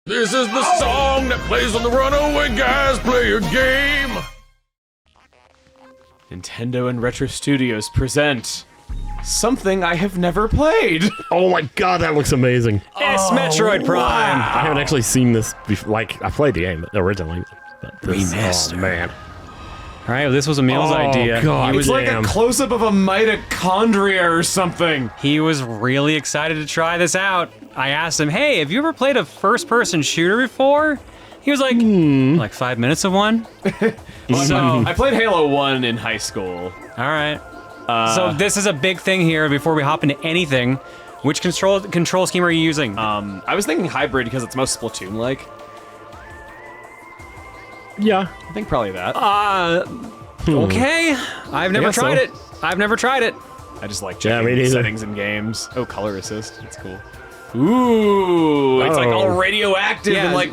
This is the song that plays on the Runaway Guys Play a Game. Nintendo and Retro Studios present something I have never played. Oh my god, that looks amazing. It's Metroid Prime. Wow. I haven't actually seen this before. Like, I played the game originally. But this, Remastered. Oh, man. All right, well, this was Emil's idea. God, He was, It's like a close-up of a mitochondria or something. he was really excited to try this out. I asked him, hey, have you ever played a first-person shooter before? He was like, like 5 minutes of one? So, I played Halo 1 in high school. all right. So this is a big thing here before we hop into anything. Which control scheme are you using? I was thinking hybrid because it's most Splatoon-like. Yeah. I think probably that. Okay. I've never guess tried so. it. I've never tried it. I just like Yeah, checking me neither. settings in games. Oh, color assist. That's cool. Ooh, it's like all radioactive Yeah. and like...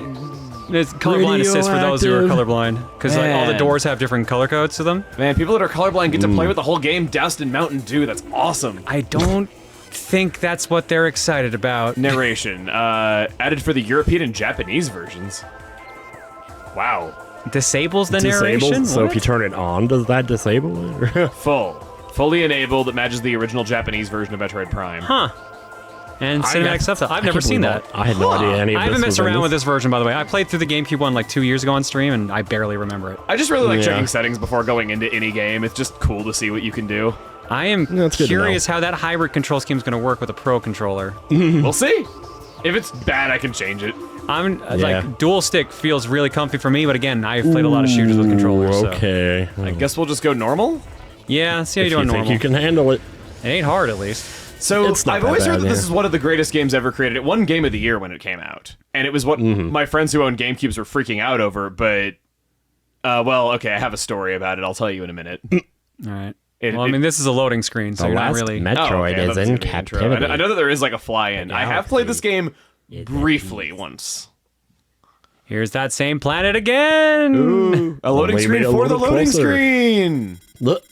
It's colorblind assist for those who are colorblind. Because like, all the Man. doors have different color codes to them. Man, people that are colorblind get to play with the whole game doused in Mountain Dew. That's awesome. I don't think that's what they're excited about. Narration, added for the European and Japanese versions. Wow. Disables the Disabled, narration? so What? if you turn it on, does that disable it? Fully enabled that matches the original Japanese version of Metroid Prime. Huh. And cinematic subtitle. I've never seen that. I had no idea any of I this haven't messed was in around with this. this version, by the way. I played through the GameCube one like 2 years ago on stream, and I barely remember it. I just really like Yeah. checking settings before going into any game. It's just cool to see what you can do. I am That's good to curious how that hybrid control scheme is going to work with a Pro controller. We'll see. If it's bad, I can change it. I'm Yeah. like dual stick feels really comfy for me, but again, I've played a lot of shooters with controllers. So. Okay. I guess we'll just go normal. Yeah, see how If you you doing think normal. you can handle it. It ain't hard, at least. So It's not I've that always heard bad, that this yeah. is one of the greatest games ever created. It won Game of the Year when it came out, and it was what my friends who own GameCubes were freaking out over. But, well, okay, I have a story about it. I'll tell you in a minute. All right. It- Well, I mean, this is a loading screen, so The you're not last really. Metroid Oh, okay, I thought is this in was gonna be intro. captivity. I know that there is like a fly-in. I have played this game Is briefly once. Here's that same planet again. Ooh, a loading Maybe screen a for the little loading closer. screen. Look.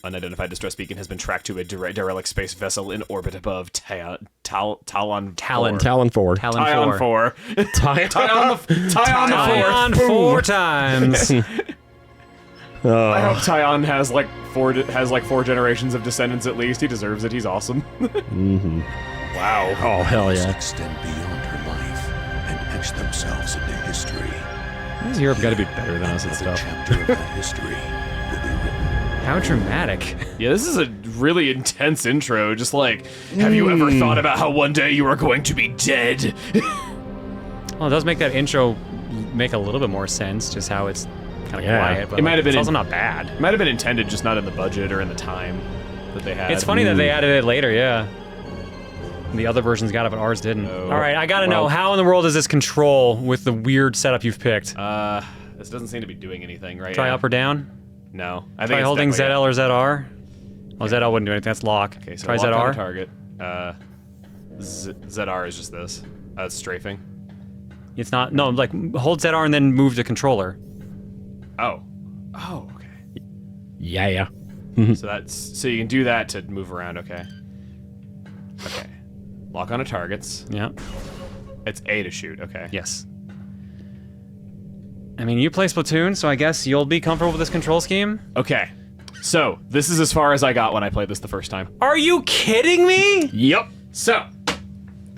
Unidentified distress beacon has been tracked to a derelict space vessel in orbit above Talon. Talon. Talon 4. Talon 4. Tyon 4. Tyon 4 times. I hope Tyon has like four generations of descendants at least. He deserves it. He's awesome. Wow. Oh, hell yeah. Extend beyond her life and etch themselves into history. Why has Europe got to be better than us at Another stuff? chapter of that history will be written. How dramatic. Yeah, this is a really intense intro. Just like, have you ever thought about how one day you are going to be dead? Well, it does make that intro make a little bit more sense, just how it's kind of Yeah. quiet, but It might have been it's also in- not bad. It might have been intended, just not in the budget or in the time that they had. It's funny that they added it later, yeah. The other versions got it, but ours didn't. Oh. All right, I gotta know, Well- how in the world does this control with the weird setup you've picked? This doesn't seem to be doing anything right Try now. up or down? No. I think Try it's holding definitely ZL or ZR? Oh, ZL wouldn't do anything, that's lock. Okay, so Try lock on ZR? the target. ZR is just this. It's strafing. It's not, no, like, hold ZR and then move the controller. Oh. Oh, okay. Yeah. So you can do that to move around, okay. Okay. Lock on to targets. Yeah, It's A to shoot, okay. yes. I mean, you play Splatoon, so I guess you'll be comfortable with this control scheme? Okay. So, this is as far as I got when I played this the first time. Are you kidding me? Yep. So,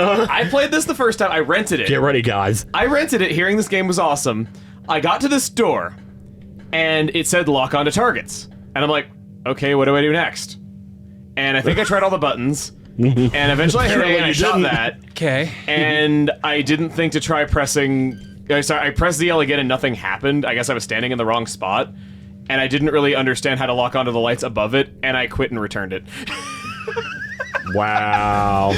I played this the first time. I rented it. Get ready, guys. I rented it, hearing this game was awesome. I got to this door, and it said lock onto targets. And I'm like, okay, what do I do next? And I think I tried all the buttons, and eventually I hit A and I shot that, Okay. and I didn't think to try pressing... Sorry, I pressed ZL again and nothing happened. I guess I was standing in the wrong spot, and I didn't really understand how to lock onto the lights above it, and I quit and returned it. Wow.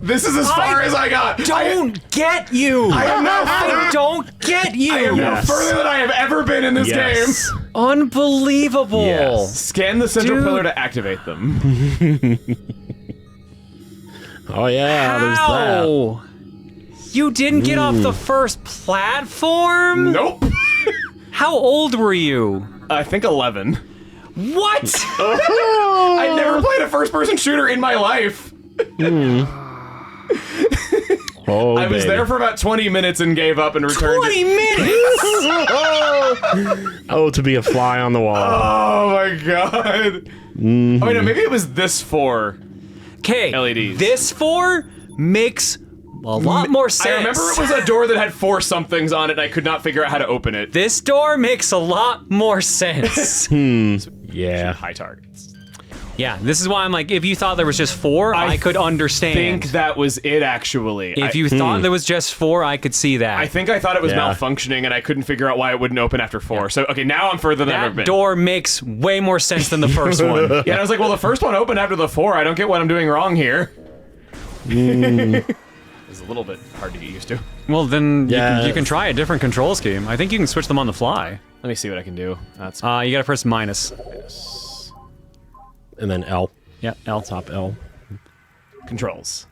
This is as far as I got. Don't get you! I am no I further, don't get you! I am no Yes. further than I have ever been in this Yes. game. Unbelievable! Scan the central Dude. pillar to activate them. Oh, yeah, there's that. How? You didn't get off the first platform? Nope. How old were you? I think 11. What? I never played a first-person shooter in my life. Oh, I was baby. there for about 20 minutes and gave up and returned 20 it. minutes! Oh, to be a fly on the wall. Oh my god. Mm-hmm. Oh wait, no, maybe it was this 4. Okay, LEDs. this 4 makes a lot more sense. I remember it was a door that had 4 somethings on it and I could not figure out how to open it. This door makes a lot more sense. Yeah. High targets. Yeah, this is why I'm like, if you thought there was just 4, I could understand. I think that was it actually. If you thought there was just 4, I could see that. I think I thought it was Yeah. malfunctioning and I couldn't figure out why it wouldn't open after 4. So, okay, now I'm further than I've ever that been. door makes way more sense than the first one. Yeah, and I was like, well, the first one opened after the 4. I don't get what I'm doing wrong here. It's a little bit hard to get used to. Well, then Yeah. you can try a different control scheme. I think you can switch them on the fly. Let me see what I can do. That's You gotta press minus. And then L. Yeah, L. Top L. controls.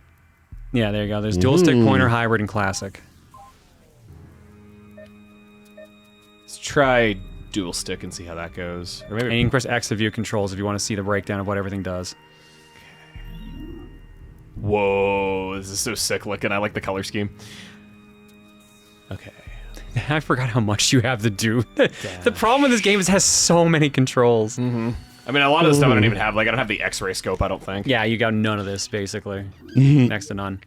Yeah, there you go. There's dual stick, pointer, hybrid, and classic. Let's try dual stick and see how that goes. Or And maybe you can press X to view controls if you want to see the breakdown of what everything does. whoa, this is so sick looking. I like the color scheme. Okay. I forgot how much you have to do. The problem with this game is it has so many controls. I mean, a lot of the stuff I don't even have. Like, I don't have the X-ray scope, I don't think. Yeah, you got none of this, basically. Next to none.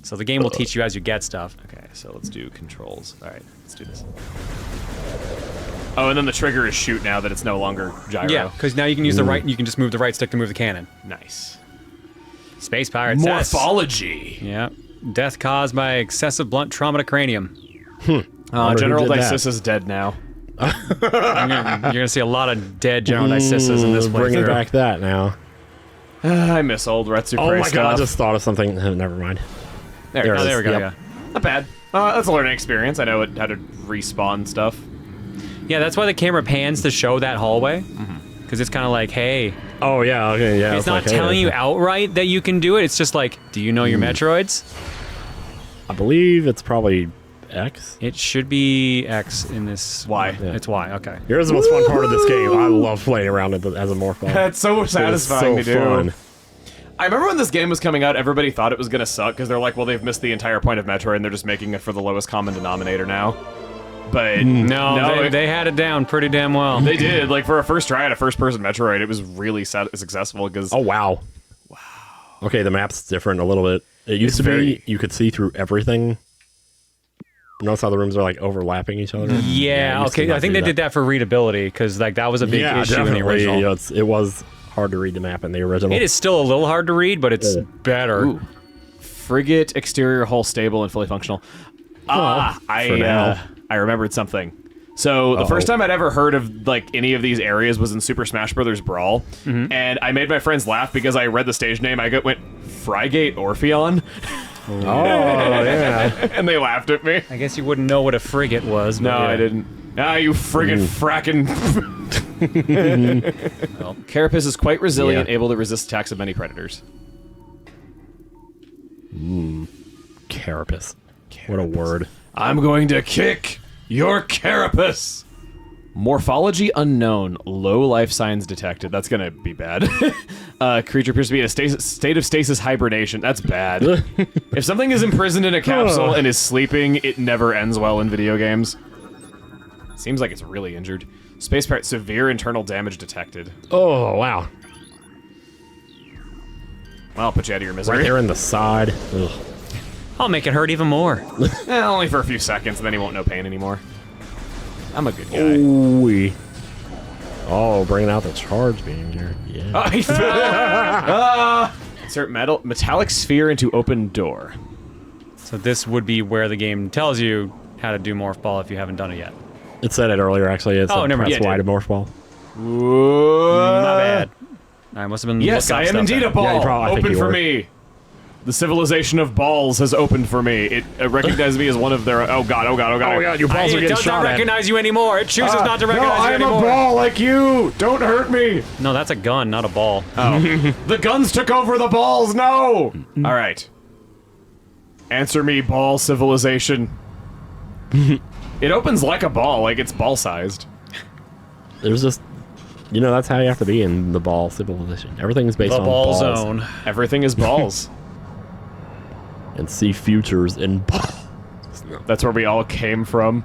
So the game will teach you as you get stuff. Okay, so let's do controls. All right, let's do this. Oh, and then the trigger is shoot now that it's no longer gyro. Yeah, because now you can use the right, you can just move the right stick to move the cannon. Nice. Space Pirates. yes. Morphology. Yeah. Death caused by excessive blunt trauma to cranium. General did that. Dices is dead now. You're gonna see a lot of dead General Dices in this Bringing playthrough. back that now. I miss old Retsu Oh my god, I stuff. just thought of something. Never mind. There, there it it is. There we go. Yep. Yeah. Not bad. That's a learning experience. I know how to respawn stuff. Yeah, that's why the camera pans to show that hallway. Because it's kind of like, hey, Oh yeah, okay, yeah. it's not like, hey, telling you outright that you can do it. It's just like, do you know your Metroids? I believe it's probably X. It should be X in this. Y. Yeah. It's Y. Okay. Here's the most fun part of this game. I love playing around it as a morph ball. That's so satisfying It's to so do. fun. I remember when this game was coming out, everybody thought it was gonna suck because they're like, well, they've missed the entire point of Metroid and they're just making it for the lowest common denominator now. But No, they had it down pretty damn well. they did. Like, for a first try at a first-person Metroid, it was really successful because Oh wow. Wow. Okay, the map's different a little bit. It used to be you could see through everything. Notice how the rooms are like overlapping each other. Yeah, it used to okay. not I think do they did that for readability because like that was a big issue in the original. You know, it was hard to read the map in the original. It is still a little hard to read, but it's better. Ooh. Frigate exterior hull stable and fully functional. for now. I remembered something. So the first time I'd ever heard of like any of these areas was in Super Smash Bros. Brawl, and I made my friends laugh because I read the stage name. I went Frigate Orpheon, Oh yeah. and they laughed at me. I guess you wouldn't know what a frigate was. But No, yeah. I didn't. Ah, you friggin' frackin'. Carapace is quite resilient, Yeah. able to resist attacks of many predators. Carapace. What a word. I'm going to kick your carapace. Morphology unknown. Low life signs detected. That's gonna be bad. Creature appears to be in a state of stasis hibernation. That's bad. If something is imprisoned in a capsule and is sleeping, it never ends well in video games. Seems like it's really injured. Space Pirate, severe internal damage detected. Oh wow. Well, I'll put you out of your Right misery. there in the side. Ugh. I'll make it hurt even more. Only for a few seconds, and then he won't know pain anymore. I'm a good guy. Ooh-wee. Oh, bringing out the charge beam here. Yeah. Insert metallic sphere into open door. So this would be where the game tells you how to do Morph Ball if you haven't done it yet. It said it earlier, actually. It's Oh, never mind. press Yeah, Y it to morph ball. My bad. I must have been. Yes, looking I up am stuff indeed then. a ball. Yeah, you probably- I think Open you for were. me. The civilization of balls has opened for me. It recognized me as one of their. Oh god! Oh god! Oh god! Oh, God, your balls are It getting does not shot at. recognize you anymore. It chooses not to recognize you anymore. ball like you. Don't hurt me. No, that's a gun, not a ball. The guns took over the balls. No. All right. Answer me, ball civilization. It opens like a ball, like it's ball sized. There's just, you know, that's how you have to be in the ball civilization. Everything's based The on ball balls. zone. Everything is balls. and see futures in. That's where we all came from.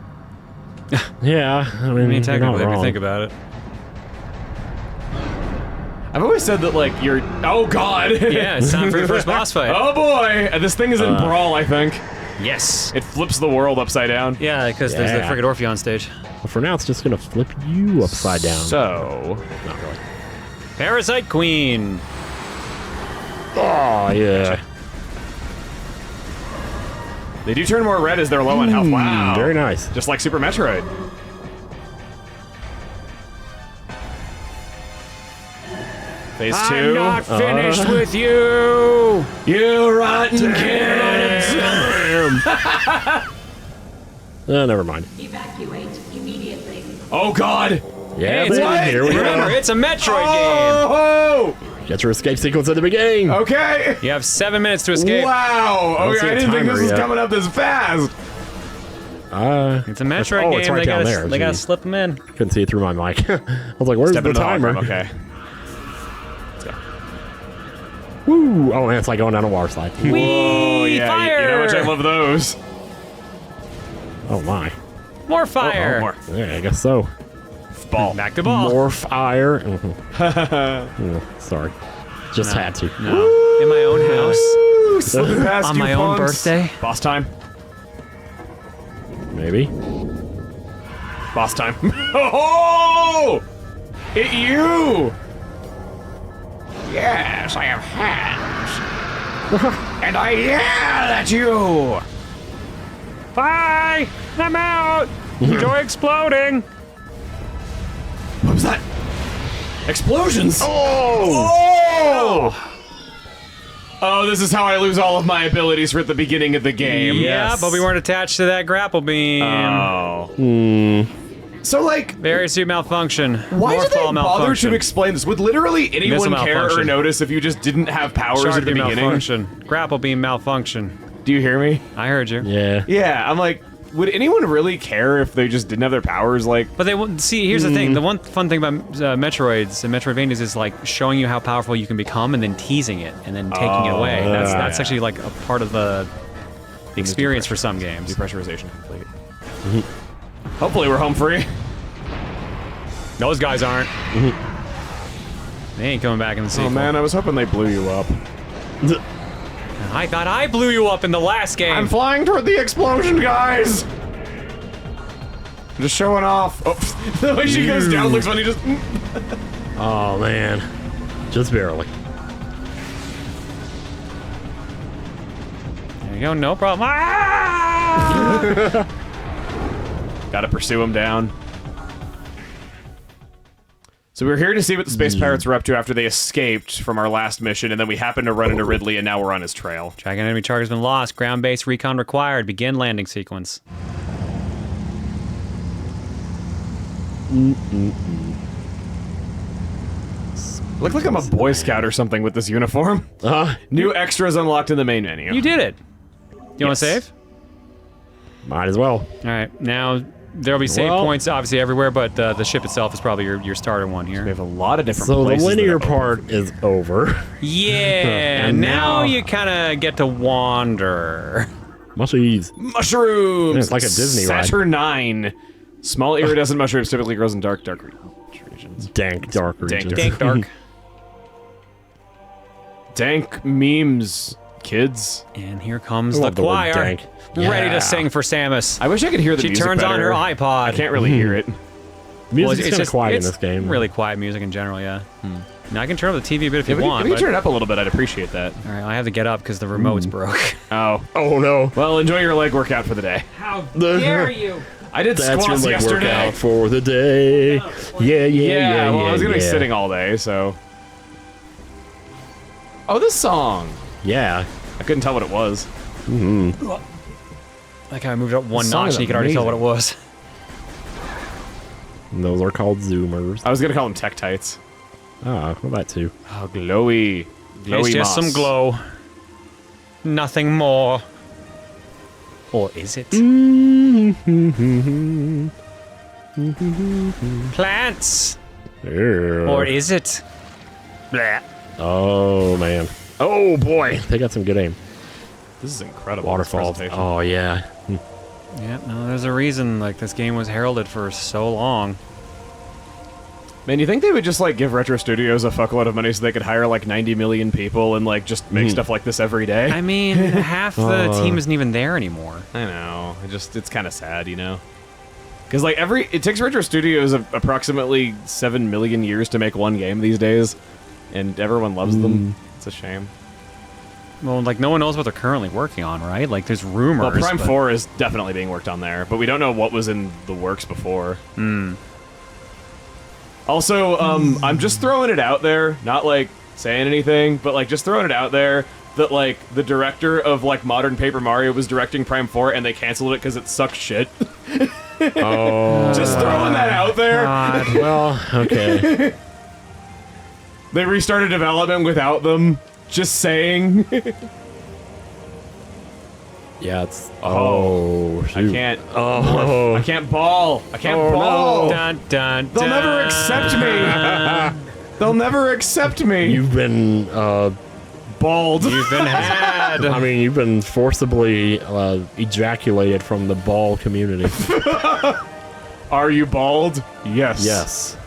Yeah, I mean, you're not technically, if you wrong. think about it. I've always said that, like, you're... Oh, God! Yeah, it's time for your first boss fight. Oh, boy! And this thing is in Brawl, I think. Yes. It flips the world upside down. Yeah, because there's the Yeah. friggin' Orpheon stage. But for now, it's just gonna flip you upside down. So... Not really. Parasite Queen. Oh yeah. They do turn more red as they're low on health. Wow. Very nice. Just like Super Metroid. Phase 2. I'm not finished with you. You rotten kid! Never mind. Evacuate immediately. Oh, God! Yeah, Hey, it's baby, here we Remember, go. it's a Metroid Oh! Get your escape sequence at the beginning. Okay! game. You have 7 minutes to escape. Wow! don't see Okay, a I didn't think timer this was yet. coming up this fast! It's a Metroid oh, game. it's right they down gotta, there. they gotta Geez. slip them in. Couldn't see it through my mic. I was like, where's Step the into timer? hologram, okay. Woo! Oh man, it's like going down a water slide. Oh, yeah, fire! you know how much I love those. Oh my. More fire. Oh, more. Yeah, I guess so. Ball. Back to ball. More fire. Sorry. Just had to. No. In my own house. Ooh, slipping past On you my own punks. birthday. Boss time. Maybe. Boss time. Oh! It you! Yes, I have hands. And I yell at you! Bye. I'm out. Enjoy exploding. What was that? Explosions! Oh! Oh, this is how I lose all of my abilities for at the beginning of the game. Yeah, Yes. but we weren't attached to that grapple beam. Oh. So, like, Very suit malfunction. why More did they fall bother malfunction. to explain this? Would literally anyone Missile care or malfunction. notice if you just didn't have powers Shark at the beginning? malfunction. Grapple beam malfunction. Do you hear me? I heard you. Yeah. Yeah, I'm like, would anyone really care if they just didn't have their powers? Like, But they won't see. Here's the thing. The one fun thing about Metroids and Metroidvanias is like showing you how powerful you can become and then teasing it and then taking it away. That's actually like a part of the experience for some games. depressurization complete. Hopefully we're home free. Those guys aren't. They ain't coming back in the sequel. Oh man, I was hoping they blew you up. I thought I blew you up in the last game. I'm flying toward the explosion, guys! I'm just showing off. Oh, the way she goes down looks funny, just... Oh man. Just barely. There you go. No problem. Ah! Gotta pursue him down. So we're here to see what the space pirates were up to after they escaped from our last mission, and then we happened to run into Ridley, and now we're on his trail. Tracking enemy target has been lost. Ground-based recon required. Begin landing sequence. Look like I'm a Boy Scout or something with this uniform. New extras unlocked in the main menu. You did it. Do you want to Yes. save? Might as well. All right. Now there'll be save Well- points obviously everywhere, but the ship itself is probably your starter one We here. have a lot of different So the places that linear are open. part is over. Yeah. And now now- you kind of get to wander. Mushies. Mushrooms! Yeah, it's like a Disney ride. Saturnine. Small iridescent mushrooms typically grows in dark regions. Dank dark Dank regions. Dank dark. Dank memes, kids. And here comes I the love the word choir, dank. ready Yeah. to sing for Samus. I wish I could hear the She music turns on better. her iPod. I can't really hear it. The music's kind of quiet in this game. Really quiet music in general, yeah. Now I can turn up the TV a bit if If you want. you but- turn it up a little bit, I'd appreciate that. All right, I have to get up because the remote's broke. Oh. Oh no. Well, enjoy your leg workout for the day. How dare you? I did That's your squats leg yesterday. workout for the day. Yeah. Well, I was gonna be yeah. sitting all day, so. Oh, this song. Yeah. I couldn't tell what it was. Like how I moved up one The song notch is and you could already tell what it was. And those are called zoomers. I was gonna call them tech tights. Ah, well that too. Oh, glowy. Glowy It's just moss. some glow. Nothing more. Or is it? Plants! Yeah. Or is it? Blah. Oh man. Oh boy. They got some good aim. This is incredible. Waterfalls. This presentation. Oh yeah. Yeah, no, there's a reason like this game was heralded for so long. Man, you think they would just like give Retro Studios a fuckload of money so they could hire like 90 million people and like just make stuff like this every day? I mean, half the team isn't even there anymore. I know. It's kind of sad, you know. Because like it takes Retro Studios approximately 7 million years to make one game these days, and everyone loves them. It's a shame. Well, like no one knows what they're currently working on, right? Like there's rumors. Well, Prime but- 4 is definitely being worked on there, but we don't know what was in the works before. Also, I'm just throwing it out there, not like saying anything, but like just throwing it out there that like the director of like Modern Paper Mario was directing Prime 4 and they canceled it because it sucked shit. Oh. Just throwing that out there. God. Well, okay. They restarted development without them. Just saying. Yeah, it's. Oh, I shoot. can't. Oh. I can't ball. I can't Oh, ball. no. Dun, dun, They'll never dun. accept me. They'll never accept me. You've been. bald. You've been had. I mean, you've been forcibly ejaculated from the ball community. Are you bald? Yes. Yes.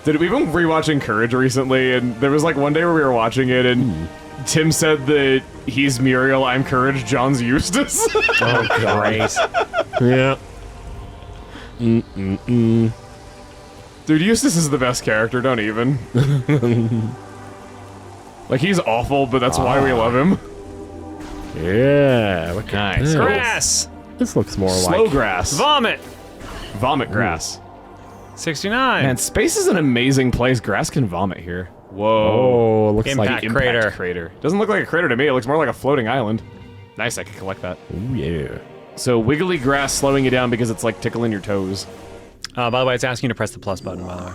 We've been rewatching Courage recently, and there was like one day where we were watching it, and Tim said that he's Muriel, I'm Courage, John's Eustace. Oh, great. Yeah. Dude, Eustace is the best character, don't even. Like, he's awful, but that's why we love him. Yeah. Look at Nice. this. Grass. This looks more Slow like. grass. Vomit. Vomit grass. 69. Man, space is an amazing place. Grass can vomit here. Whoa. Oh, looks Impact like. crater. Crater. Doesn't look like a crater to me. It looks more like a floating island. Nice, I could collect that. Oh, yeah. So, wiggly grass slowing you down because it's like tickling your toes. By the way, it's asking you to press the plus button, by the way.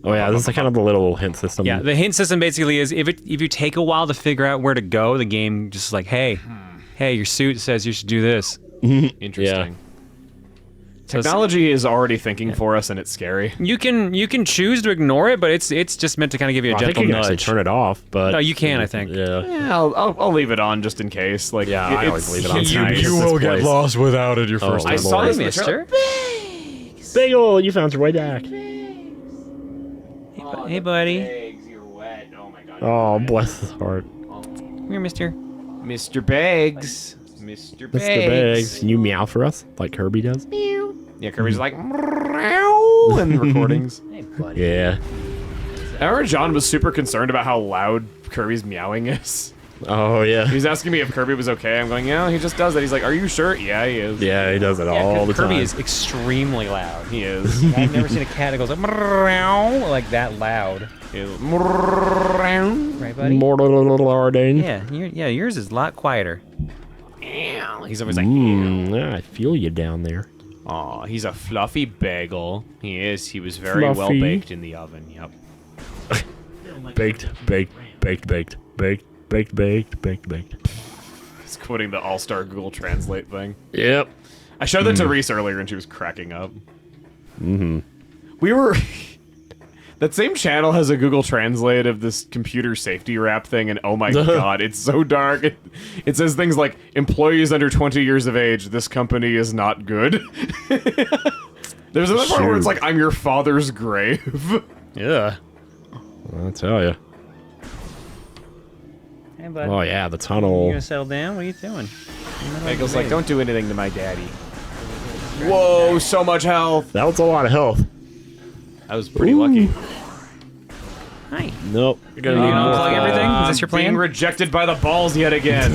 Oh, yeah, this is kind of the little hint system. Yeah, the hint system basically is if you take a while to figure out where to go, the game just like, hey, your suit says you should do this. Interesting. So Technology is already thinking for us, and it's scary. you can choose to ignore it, but it's just meant to kind of give you a I think gentle you can actually nudge. turn it off, but. No, you can, I think. Yeah. Yeah, I'll leave it on just in case. Like, Yeah, I always leave it on. You- It's you this will get place. lost without it your Oh, first my I time. saw lord. this Hey, in the trailer. mister. Bagel, you found your way back. Hey, buddy. You're wet. Oh my god. Oh, bless his heart. Come here, mister. Mr. Beggs. Mr. Mr. Beggs, can you meow for us like Kirby does? Yeah, Kirby's like meow in recordings. Hey, buddy. Yeah. I remember John was super concerned about how loud Kirby's meowing is. Oh, yeah. He's asking me if Kirby was okay. I'm going, yeah, he just does it. He's like, are you sure? Yeah, he is. Yeah, he does it all the Kirby time. is extremely loud. He is. I've never seen a cat that goes like that loud. He is. Right, buddy? Mortal Arden. Yeah, yours is a lot quieter. He's always like, Yeah, I feel you down there. aw, he's a fluffy bagel. He is. He was very well Fluffy. baked in the oven. Yep. Baked. He's quoting the All-Star Google Translate thing. Yep. I showed that to Reese earlier, and she was cracking up. We were... That same channel has a Google Translate of this computer safety wrap thing, and oh my god, it's so dark. It says things like, employees under 20 years of age, this company is not good. There's another part where it's like, I'm your father's grave. Yeah. I'll tell you. Hey, bud. Oh, yeah, the You tunnel. gonna settle down? What are you doing? Bagel's like, don't do anything to my daddy. Whoa, so much health. That was a lot of health. I was pretty lucky. Hi. Nope. You're going to You need gonna more. unplug everything? Is this your plan? Being rejected by the balls yet again.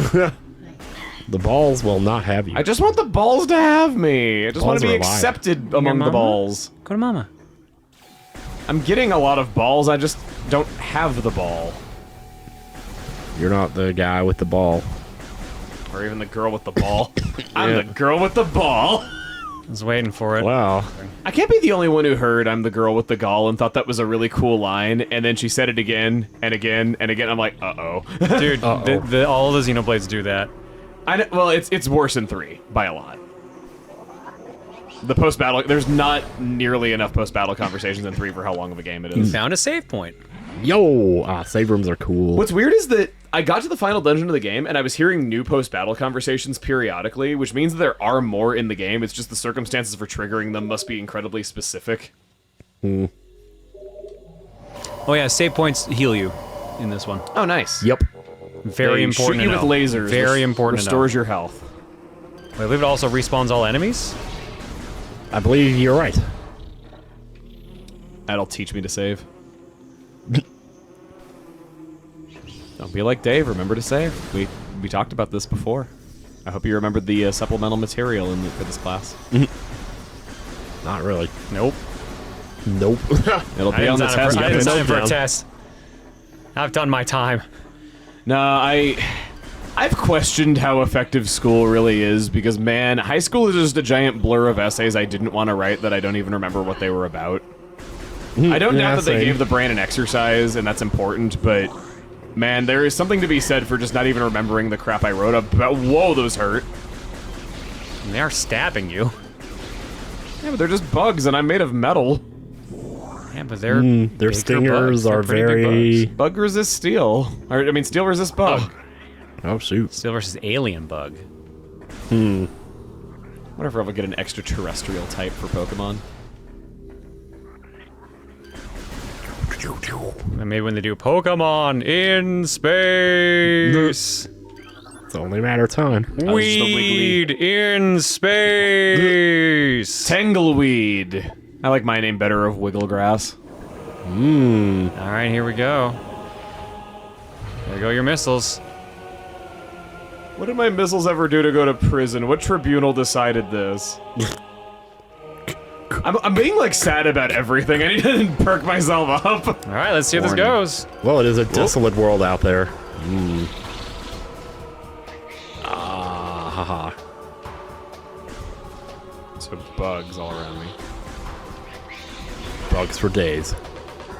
The balls will not have you. I just want the balls to have me. I just want Balls to be are alive. accepted among the mama? balls. Go to mama. I'm getting a lot of balls, I just don't have the ball. You're not the guy with the ball. Or even the girl with the ball. I'm Yeah. the girl with the ball. I was waiting for it. Wow. I can't be the only one who heard I'm the girl with the gall and thought that was a really cool line, and then she said it again and again and again. I'm like, uh-oh. Dude, all the Xenoblades do that. Well, it's worse in 3 by a lot. The post-battle, there's not nearly enough post-battle conversations in 3 for how long of a game it You is. found a save point. Yo! Save rooms are cool. What's weird is that I got to the final dungeon of the game, and I was hearing new post-battle conversations periodically, which means that there are more in the game. It's just the circumstances for triggering them must be incredibly specific. Hmm. Oh yeah, save points heal you in this one. Oh, nice. Yep. Very They important shoot you to with know. lasers. Very important to know. Restores your health. Wait, I believe it also respawns all enemies? I believe you're right. That'll teach me to save. Don't be like Dave. Remember to save. We talked about this before. I hope you remembered the supplemental material for this class. Not really. Nope. Nope. It'll be on the test. I didn't sign up for a down. test. I've done my time. No, I've questioned how effective school really is because, man, high school is just a giant blur of essays I didn't want to write that I don't even remember what they were about. I don't doubt that they gave the brain an exercise, and that's important, but, man, there is something to be said for just not even remembering the crap I wrote about. Whoa, those hurt. And they are stabbing you. Yeah, but they're just bugs, and I'm made of metal. Yeah, but they're Their bigger stingers bugs. They're are pretty big very... bugs. Bug resist steel. Or, I mean, steel resist bug. Oh, shoot. Steel versus alien bug. Wonder if we'll ever get an extraterrestrial type for Pokemon. And maybe when they do Pokemon in space. It's only a matter of time. Weed in space. Tangleweed. I like my name better of Wigglegrass. All right, here we go. There go your missiles. What did my missiles ever do to go to prison? What tribunal decided this? I'm being, like, sad about everything. I need to perk myself up. All right, let's see how this Warning. goes. Well, it is a desolate world out there. Haha. So bugs all around me. Bugs for days.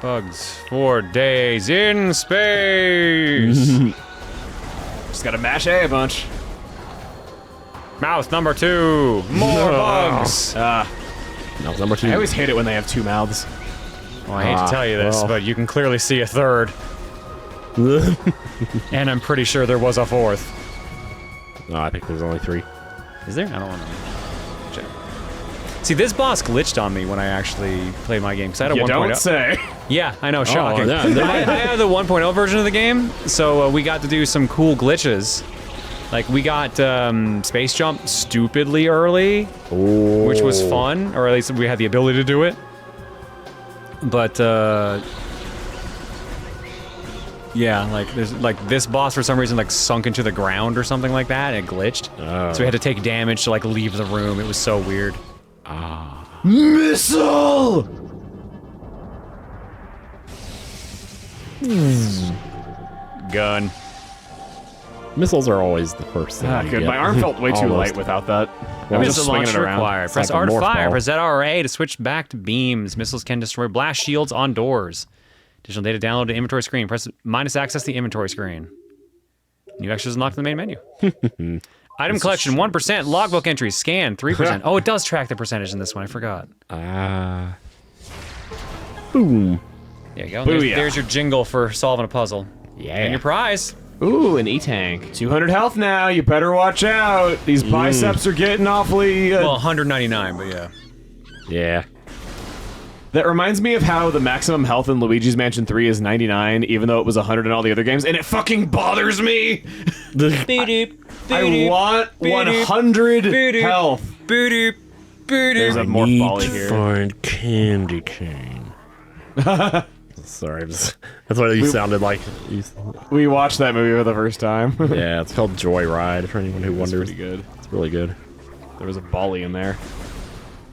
Bugs for days in space. Just gotta mash A bunch. Mouth number 2. More bugs. That was number 2. I always hate it when they have two mouths. Well, I hate to tell you this, well. but you can clearly see a third. And I'm pretty sure there was a fourth. No, I think there's only 3. Is there? I don't want to check. See, this boss glitched on me when I actually played my game, because I had a You 1.0. don't say. Yeah, I know, shocking. yeah, I have the 1.0 version of the game, so we got to do some cool glitches. Like, we got space jump stupidly early, which was fun, or at least we had the ability to do it. But, yeah, like, there's, like, this boss for some reason, like, sunk into the ground or something like that, and it glitched. So we had to take damage to, like, leave the room. It was so weird. Missile! Gun. Missiles are always the first thing. Ah, you good. get. My arm felt way too Almost. light without that. I was just Missile swinging launch it around. required. Press like a R to morph fire. ball. Press ZRA to switch back to beams. Missiles can destroy blast shields on doors. Additional data download to inventory screen. Press minus access the inventory screen. New extras unlocked in the main menu. Item collection 1%. Logbook entries scan 3%. Oh, it does track the percentage in this one. I forgot. Boom. There you go. Booyah. There's your jingle for solving a puzzle. Yeah. And your prize. Ooh, an E-tank. 200 health now. You better watch out. These biceps are getting awfully... Well, 199, but yeah. Yeah. That reminds me of how the maximum health in Luigi's Mansion 3 is 99, even though it was 100 in all the other games, and it fucking bothers me! I want 100 health. There's a morph volley here. Find candy cane. Sorry, that's what you sounded like. We watched that movie for the first time. Yeah, it's called Joyride, for anyone who It's wonders. pretty good. It's really good. There was a Bali in there.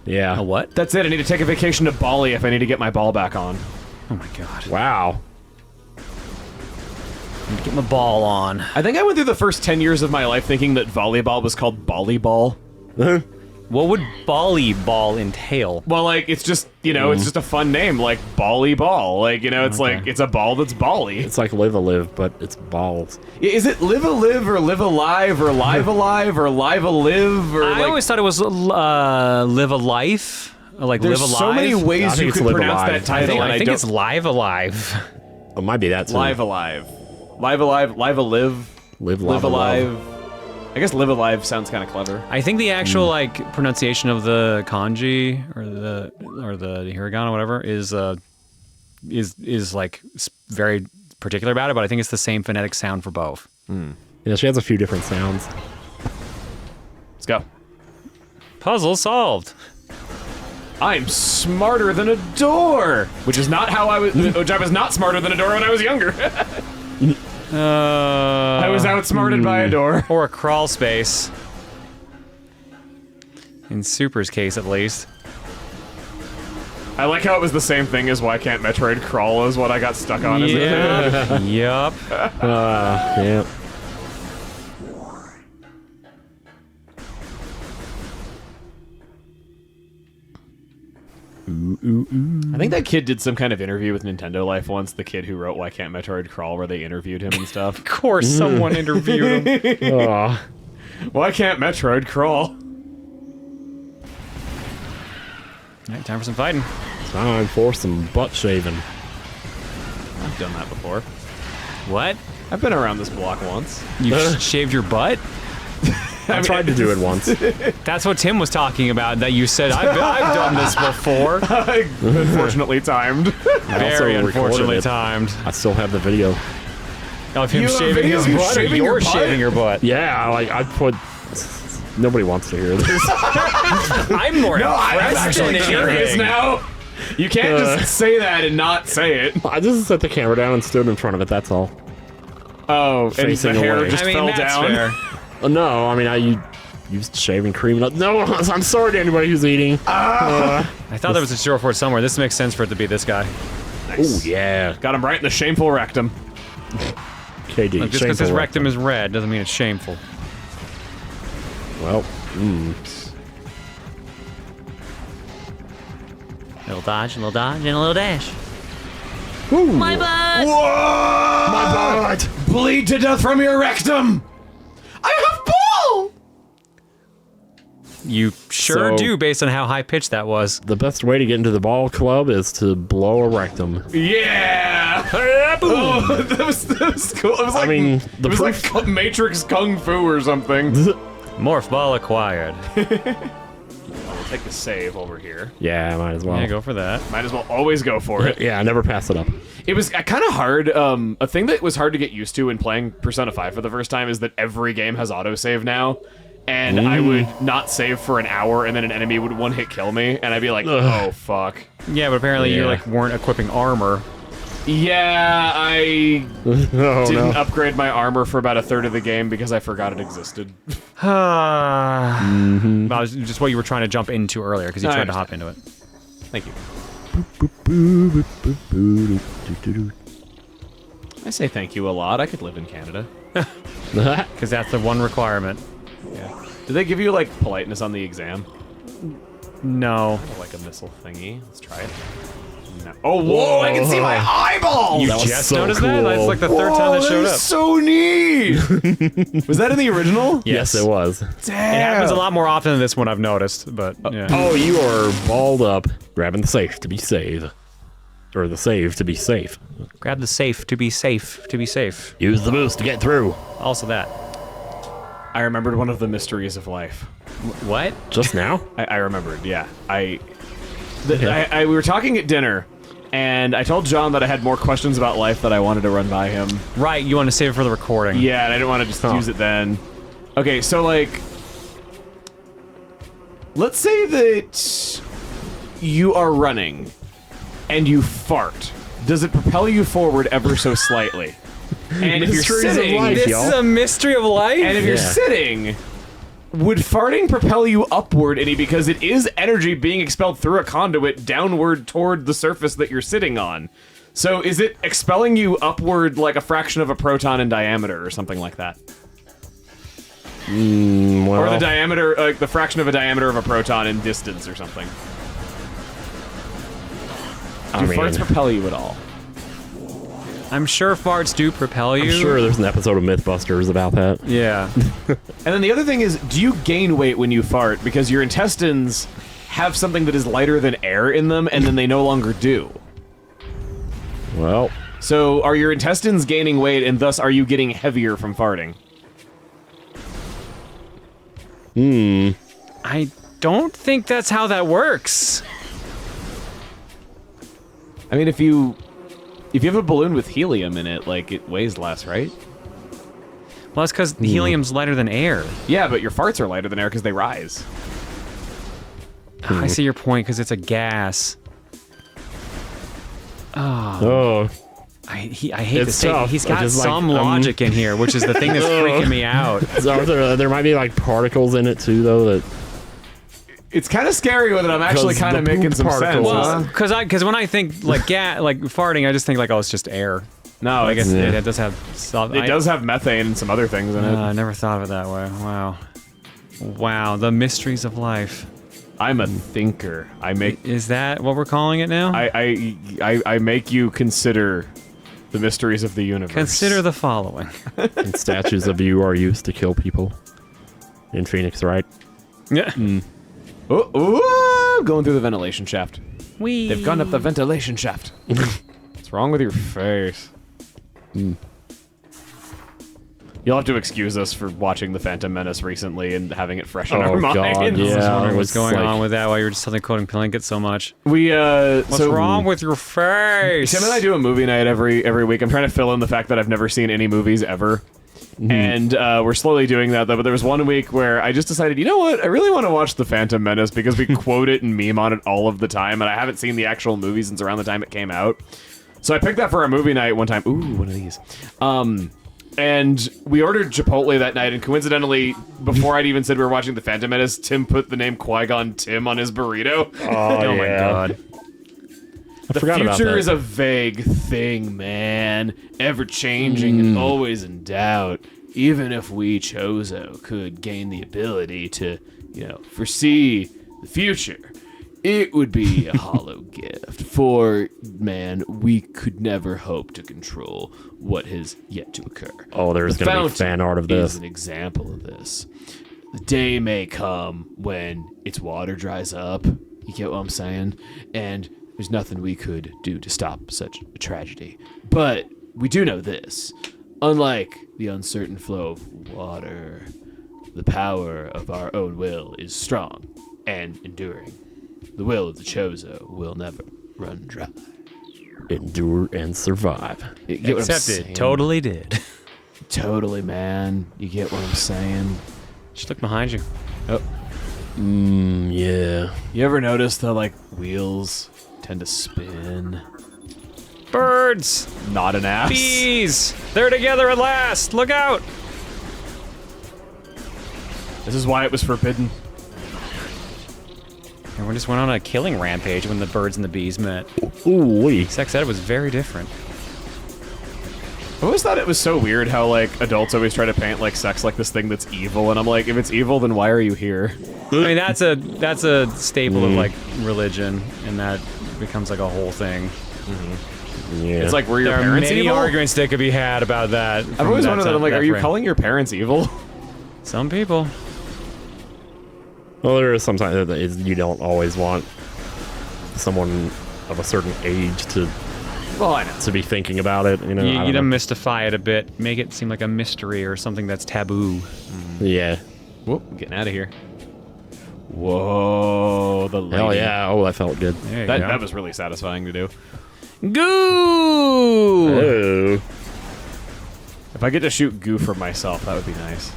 Yeah. A what? That's it. I need to take a vacation to Bali if I need to get my ball back on. Oh my god. Wow. Get my ball on. I think I went through the first 10 years of my life thinking that volleyball was called volleyball. What would volleyball entail? Well, like, it's just, you know, it's just a fun name, like Bally Ball. Like, you know, it's like, it's a ball that's bally. It's like Live a Live, but it's balls. Is it Live a Live or Live Alive or Live Alive or Live a Live or I like... always thought it was live a life. Or like There's live alive. so many I ways think you it's could Live pronounce Alive. that title, and I think don't... it's live alive. It might be that too. Live Alive. Live Alive. Live Alive. Live Alive. I guess Live Alive sounds kind of clever. I think the actual like pronunciation of the kanji or the hiragana, whatever, is like very particular about it. But I think it's the same phonetic sound for both. Yeah, she has a few different sounds. Let's go. Puzzle solved. I'm smarter than a door, which is not how I was. Which I was not smarter than a door when I was younger. I was outsmarted by a door. Or a crawl space. In Super's case, at least. I like how it was the same thing as why can't Metroid crawl is what I got stuck on as a kid. Yup. Yeah. I think that kid did some kind of interview with Nintendo Life once, the kid who wrote Why Can't Metroid Crawl, where they interviewed him and stuff. Of course, someone interviewed him. Aw. Why can't Metroid crawl? Alright, time for some fighting. Time for some butt shaving. I've done that before. What? I've been around this block once. You shaved your butt? I tried to do it once. That's what Tim was talking about, that you said, I've done this before. Unfortunately timed. Very recorded unfortunately it. timed. I still have the video. Of him You have shaving video his of you butt, or shaving you're your butt? shaving your butt? Yeah, like I put. Nobody wants to hear this. I'm more No, I'm impressed actually than curious anything. now. You can't just say that and not say it. I just set the camera down and stood in front of it. That's all. Oh, and the Facing hair away. just I mean, fell that's down. fair. No, I mean I used shaving cream. No, I'm sorry to anybody who's eating. I thought there was a zero for it somewhere. This makes sense for it to be this guy. Oh yeah, Got him right in the shameful rectum. KD. Look, just because his shameful rectum is red doesn't mean it's shameful. Well, Little dodge, and a little dash. My butt! Whoa! my butt. Bleed to death from your rectum! I have ball! You sure So- do, based on how high pitched that was. The best way to get into the ball club is to blow a rectum. Yeah! Oh, that was cool. It was like, mean, the it was proof- like Matrix Kung Fu or something. Morph ball acquired. I'll take a save over here. Yeah, might as well. Yeah, go for that. Might as well always go for it. Yeah, I never pass it up. It was kind of hard. A thing that was hard to get used to when playing Persona 5 for the first time is that every game has autosave now. And I would not save for an hour, and then an enemy would one-hit kill me, and I'd be like, oh, fuck. Yeah, but apparently you Yeah. like weren't equipping armor. Yeah, I Oh didn't no. upgrade my armor for about a third of the game because I forgot it existed. That was just what you were trying to jump into earlier, because you I tried to hop into it. Thank you. I say thank you a lot. I could live in Canada. Because that's the one requirement. Yeah. Did they give you, like, politeness on the exam? No. Like a missile thingy. Let's try it. No. Oh, whoa! I can see my eyeballs! You That was just so noticed that? That's cool. like the third time that showed up. So neat! Was that in the original? Yes, it was. Damn! It happens a lot more often than this one, I've noticed, but yeah. Oh, you are balled up, grabbing the safe to be safe. Or the save to be safe. Grab the safe to be safe, to be safe. Use the boost to get through. Also that. I remembered one of the mysteries of life. What? Just now? I remembered, yeah. We were talking at dinner, and I told John that I had more questions about life that I wanted to run by him. Right, you want to save it for the recording. Yeah, and I didn't want to just use it then. Okay, so, like, let's say that you are running, and you fart. Does it propel you forward ever so slightly? And if you're Mysteries of sitting, life, This y'all. is a mystery of life? and if you're Yeah. sitting, would farting propel you upward any? Because it is energy being expelled through a conduit downward toward the surface that you're sitting on. So is it expelling you upward like a fraction of a proton in diameter or something like that? Well, Or the diameter, like the fraction of a diameter of a proton in distance or something? Do farts propel you at all? I'm sure farts do propel you. I'm sure there's an episode of Mythbusters about that. Yeah. And then the other thing is, do you gain weight when you fart? Because your intestines have something that is lighter than air in them, and then they no longer do. Well, So are your intestines gaining weight, and thus are you getting heavier from farting? I don't think that's how that works. I mean, if you have a balloon with helium in it, like, it weighs less, right? Well, that's because helium's lighter than air. Yeah, but your farts are lighter than air because they rise. Oh, I see your point, because it's a gas. Oh. I hate to It's say tough. he's got Just like, some logic in here, which is the thing that's freaking me out. So there might be like particles in it too, though. That It's kind of scary with it. I'm actually 'Cause kind the of making poop some sense. particles- Huh? Because when I think like like farting, I just think like, oh, it's just air. No, I guess it's- it does have. it does have methane and some other things in it. I never thought of it that way. Wow. Wow, the mysteries of life. I'm a thinker. I make Is that what we're calling it now? I make you consider the mysteries of the universe. Consider the following. and statues of you are used to kill people in Phoenix, right? Yeah. Oh, going through the ventilation shaft. Wee. They've gone up the ventilation shaft. What's wrong with your face? You'll have to excuse us for watching The Phantom Menace recently and having it fresh on our minds. God, I was yeah. wondering it what's was going like- on with that while you were just telling quoting Plinkett so much. We What's wrong with your face? Tim and I do a movie night every week. I'm trying to fill in the fact that I've never seen any movies ever. And we're slowly doing that, though. But there was one week where I just decided, you know what? I really want to watch The Phantom Menace because we quote it and meme on it all of the time. And I haven't seen the actual movie since around the time it came out. So I picked that for our movie night one time. Ooh, one of these. And we ordered Chipotle that night. And coincidentally, before I'd even said we were watching The Phantom Menace, Tim put the name Qui-Gon Tim on his burrito. Oh, my God. The forgot about future that. is a vague thing, man. Ever changing and always in doubt. Even if we Chozo could gain the ability to, foresee the future, it would be a hollow gift. For, man, we could never hope to control what has yet to occur. Oh, there's The going to be fountain fan art of is this. an example of this. The day may come when its water dries up. You get what I'm saying? And there's nothing we could do to stop such a tragedy. But we do know this. Unlike the uncertain flow of water, the power of our own will is strong and enduring. The will of the Chozo will never run dry. Endure and survive. You get what I'm Except saying? it totally did. Totally, man. You get what I'm saying? Just look behind you. Oh. Yeah. You ever notice the, wheels tend to spin? Birds! Not an ass. Bees! They're together at last! Look out! This is why it was forbidden. Everyone just went on a killing rampage when the birds and the bees met. Ooh, wee. Sex ed was very different. I always thought it was so weird how, adults always try to paint, sex like this thing that's evil, and I'm like, if it's evil, then why are you here? I mean, that's a staple of, religion, and that becomes, a whole thing. Yeah. It's like, were your There are parents many evil? arguments that could be had about that. I've always wondered that. I'm like, are you calling your parents evil? Some people. Well, there is sometimes that you don't always want someone of a certain age to Well, I know. to be thinking about it. You know, I You don't know. demystify it a bit. Make it seem like a mystery or something that's taboo. Yeah. Whoop, I'm getting out of here. Whoa, the lady. Hell yeah. Oh, that felt good. There you That, go. that was really satisfying to do. Goo! Oh. If I get to shoot goo for myself, that would be nice.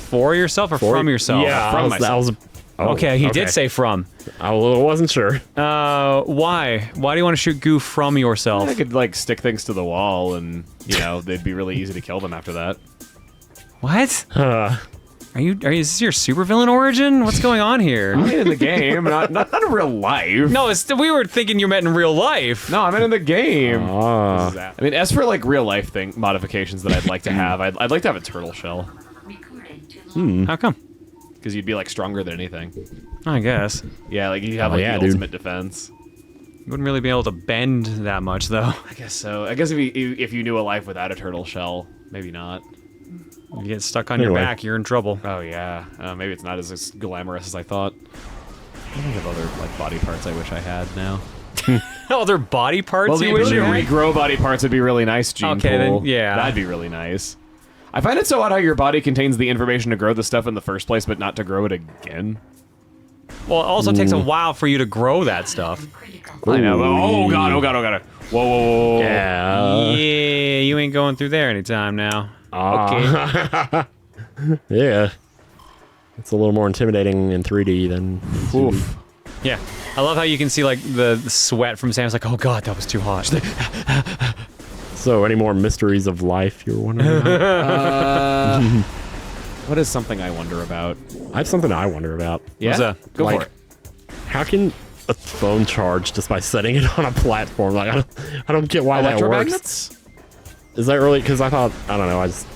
For yourself or from yourself? Yeah, From that was oh, Okay, he did say from. I wasn't sure. Why? Why do you want to shoot goo from yourself? I could, stick things to the wall and, they'd be really easy to kill them after that. What? Is this your supervillain origin? What's going on here? I mean, in the game, not in real life. No, we were thinking you meant in real life. No, I meant in the game. Ah. I mean, as for, real life modifications that I'd like to have, I'd like to have a turtle shell. How come? Because you'd be, stronger than anything. I guess. Yeah, you'd have, yeah, the dude. ultimate defense. You wouldn't really be able to bend that much, though. I guess so. I guess if you knew a life without a turtle shell, maybe not. If you get stuck on your Anyway. back, you're in trouble. Oh yeah, maybe it's not as glamorous as I thought. I think of other body parts I wish I had now. Other body parts Well, the you wish ability you to had? regrow body parts would be really nice, Gene Okay, Pool. then, yeah. That'd be really nice. I find it so odd how your body contains the information to grow the stuff in the first place, but not to grow it again. Well, it also takes a while for you to grow that stuff. I know. But, oh god! Oh god! Oh god! Whoa! Whoa! Whoa! Yeah. Yeah, you ain't going through there anytime now. Okay. Yeah. It's a little more intimidating in 3D than. Oof. Yeah, I love how you can see like the sweat from Sam's like, oh god, that was too hot. So, any more mysteries of life you're wondering about? What is something I wonder about? I have something I wonder about. Yeah, go Like, for it. How can a phone charge just by setting it on a platform? Like, I don't get why that works. Electromagnets? Is that really? Because I thought, I don't know, I just...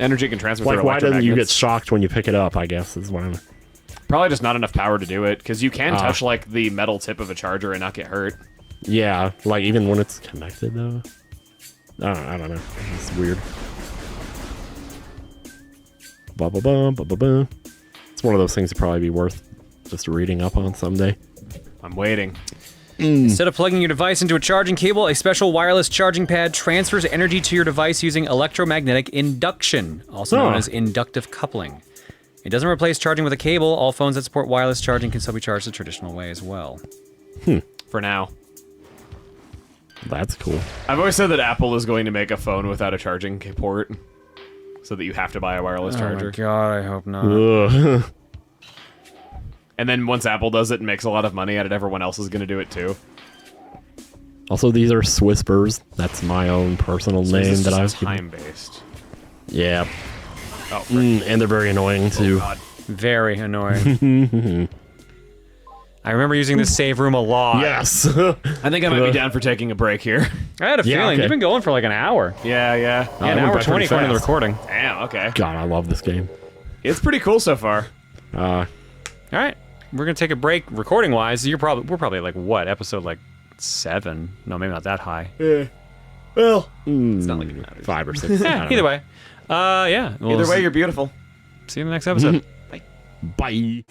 Energy can transfer Like, through why doesn't you get electromagnets. shocked when you pick it up, I guess, is what I'm... Probably just not enough power to do it, because you can touch like the metal tip of a charger and not get hurt. Yeah, like, even when it's connected, though. I don't know. It's weird. Ba-ba-bum. It's one of those things that'd probably be worth just reading up on someday. I'm waiting. Instead of plugging your device into a charging cable, a special wireless charging pad transfers energy to your device using electromagnetic induction, also known as inductive coupling. It doesn't replace charging with a cable. All phones that support wireless charging can still be charged the traditional way as well. For now. That's cool. I've always said that Apple is going to make a phone without a charging port, so that you have to buy a wireless charger. god, I hope not. Ugh. And then once Apple does it and makes a lot of money at it, everyone else is going to do it too. Also, these are Swispers. That's my own personal name that I've given. time-based. Yeah. Oh, frick. And they're very annoying, too. God. Very annoying. I remember using this save room a lot. Yes! I think I might be down for taking a break here. I had a Yeah, feeling. okay. You've been going for like an hour. Yeah. Yeah, I an went hour by 20 pretty according to the fast. recording. Damn, okay. God, I love this game. It's pretty cool so far. All right, we're gonna take a break recording-wise. We're probably like what, episode like 7? No, maybe not that high. Well, it's not like it matters. 5 or 6. Yeah, either way. Yeah. Either way, you're beautiful. see you in the next episode. Bye.